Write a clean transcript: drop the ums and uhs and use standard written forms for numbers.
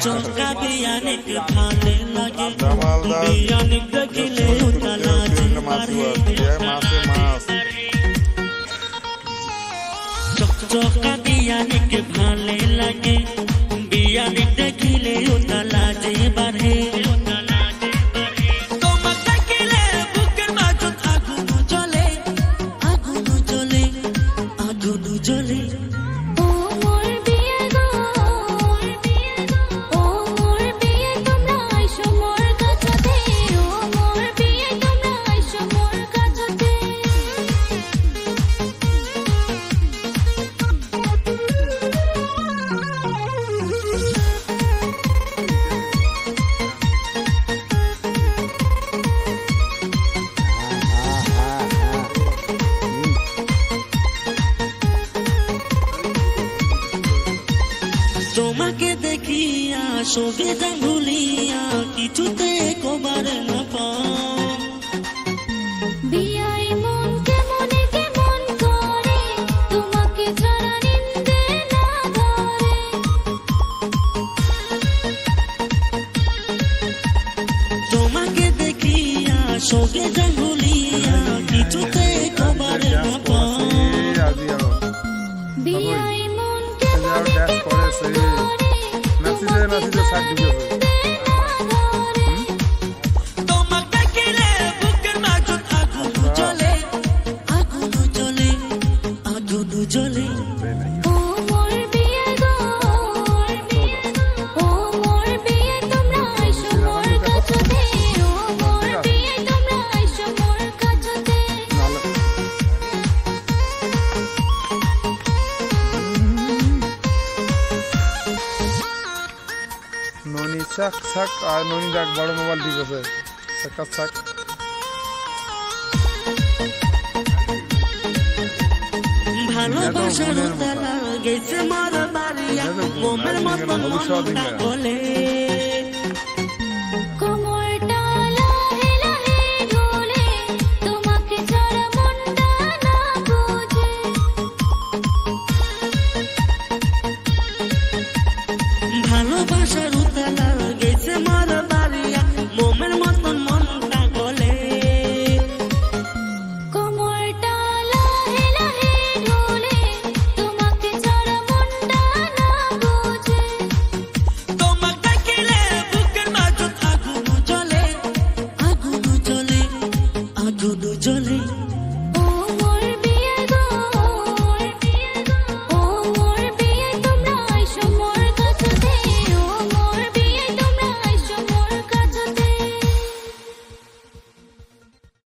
চকা বিয়ানিক ভালে লাগে বিয়ানিক দেখিলে উতালাজি বাড়ে চকা বিয়ানিক ভালে লাগে বিয়ানিক দেখিলে উতালাজি বাড়ে তোমাকে দেখিয়া সবে যাই ভুলিয়া কিছুতে কবার না পাও বিয়াই মন কেমনে কেমন করে তোমাকে ছাড়া নিন্দে না ধরে তোমাকে দেখিয়া সবে যাই ভুলিয়া কিছুতে কবার না পাও বিয়াই মন কেমনে কেমন করে তোমাকে ছাড়া নিন্দে না ধরে তোমাকে দেখিলে বুকের মাঝে আগুন জ্বলে আগুন জ্বলে আগুন জ্বলে ও মোর বিয়ে গো ও মোর বিয়ে তোমরা আইসো মোর কাছেতে ও মোর বিয়ে তোমরা আইসো মোর কাছেতে ননি চাক চাক আর ননি যাক বড় মোবাইল ঠিক আছে চাকা চাক ভালোবাসার উতালা গেছে মর বাড়িয়া মোমের মতন মনটা বলে